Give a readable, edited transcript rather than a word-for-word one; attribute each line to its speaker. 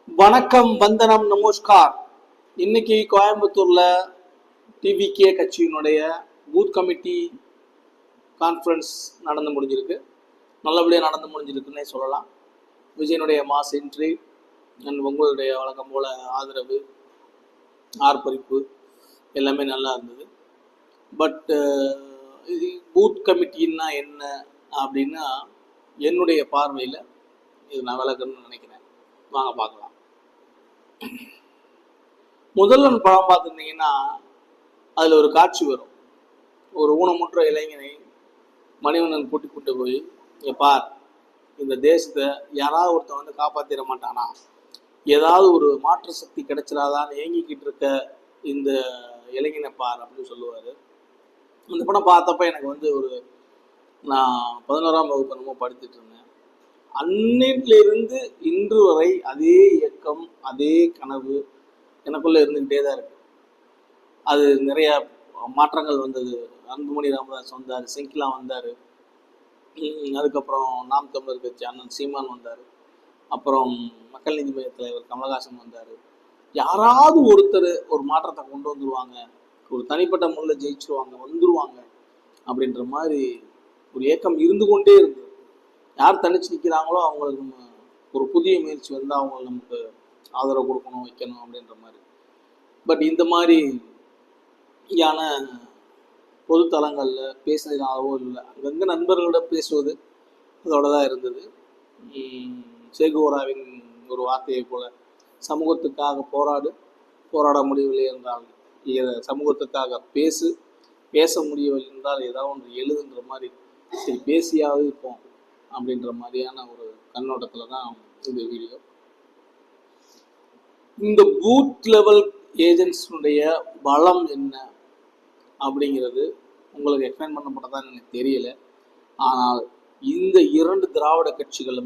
Speaker 1: வணக்கம், வந்தனம், நமஸ்கார். இன்னைக்கு கோயம்புத்தூர்ல டிவிகே கட்சியினுடைய பூத் கமிட்டி கான்ஃபரன்ஸ் நடந்து முடிஞ்சிருக்கு. நல்லபடியாக நடந்து முடிஞ்சிருக்குன்னே சொல்லலாம். விஜயனுடைய மாஸ் என்ட்ரி அண்ட் உங்களுடைய வழக்கம் போல ஆதரவு, ஆர்ப்பரிப்பு எல்லாமே நல்லா இருந்தது. பட் இது பூத் கமிட்டின்னா என்ன அப்படின்னா, என்னுடைய பார்வையில் இது நான் விளக்கணும்னு நினைக்கிறேன். வாங்க பார்க்கலாம். முதல்வன் படம் பார்த்துருந்தீங்கன்னா அதில் ஒரு காட்சி வரும். ஒரு ஊனமுற்ற இளைஞனை மணிவண்ணன் கூட்டி கொண்டு போய், பார், இந்த தேசத்தை யாராவது ஒருத்தன் வந்து காப்பாற்றிட மாட்டானா, ஏதாவது ஒரு மாற்று சக்தி கிடைச்சிடாதான்னு ஏங்கிக்கிட்டு இருக்க இந்த இளைஞனை பார் அப்படின்னு சொல்லுவார். அந்த படம் பார்த்தப்ப எனக்கு வந்து நான் 11ஆம் வகுப்பு என்னமோ படித்துட்டு இருந்தேன். அன்னிலிருந்து இன்று வரை அதே இயக்கம், அதே கனவு எனக்குள்ள இருந்துகிட்டே தான் இருக்கு. அது நிறைய மாற்றங்கள் வந்தது. அன்புமணி ராமதாஸ் வந்தார், செங்கிலா வந்தார், அதுக்கப்புறம் நாம் தமிழர் கட்சி அண்ணன் சீமான் வந்தார், அப்புறம் மக்கள் நீதி மைய தலைவர் கமலஹாசன் வந்தார். யாராவது ஒருத்தர் ஒரு மாற்றத்தை கொண்டு வந்துருவாங்க, ஒரு தனிப்பட்ட முறையில் ஜெயிச்சிருவாங்க, வந்துருவாங்க அப்படின்ற மாதிரி ஒரு இயக்கம் இருந்து கொண்டே இருந்தது. யார் தனிச்சு நிற்கிறாங்களோ அவங்களுக்கு நம்ம ஒரு புதிய முயற்சி வந்து அவங்களுக்கு நமக்கு ஆதரவு கொடுக்கணும், வைக்கணும் அப்படின்ற மாதிரி. பட் இந்த மாதிரியான பொது தளங்களில் பேசுனதாகவோ இல்லை, அங்கங்கே நண்பர்களோட பேசுவது அதோட தான் இருந்தது. சேகுவராவின் ஒரு வார்த்தையை போல, சமூகத்துக்காக போராட முடியவில்லை என்றால் சமூகத்துக்காக பேச முடியவில்லை என்றால் ஏதாவது ஒன்று எழுதுன்ற மாதிரி, சரி பேசியாவது இருப்போம் அப்படின்ற மாதிரியான ஒரு கண்ணோட்டத்தில் தான் இந்த வீடியோ. இந்த பூத் லெவல் ஏஜென்ட்ஸுடைய பலம் என்ன அப்படிங்கிறது உங்களுக்கு எக்ஸ்பிளைன் பண்ணப்பட்டதான் எனக்கு தெரியல. ஆனால் இந்த 2 திராவிட கட்சிகளும்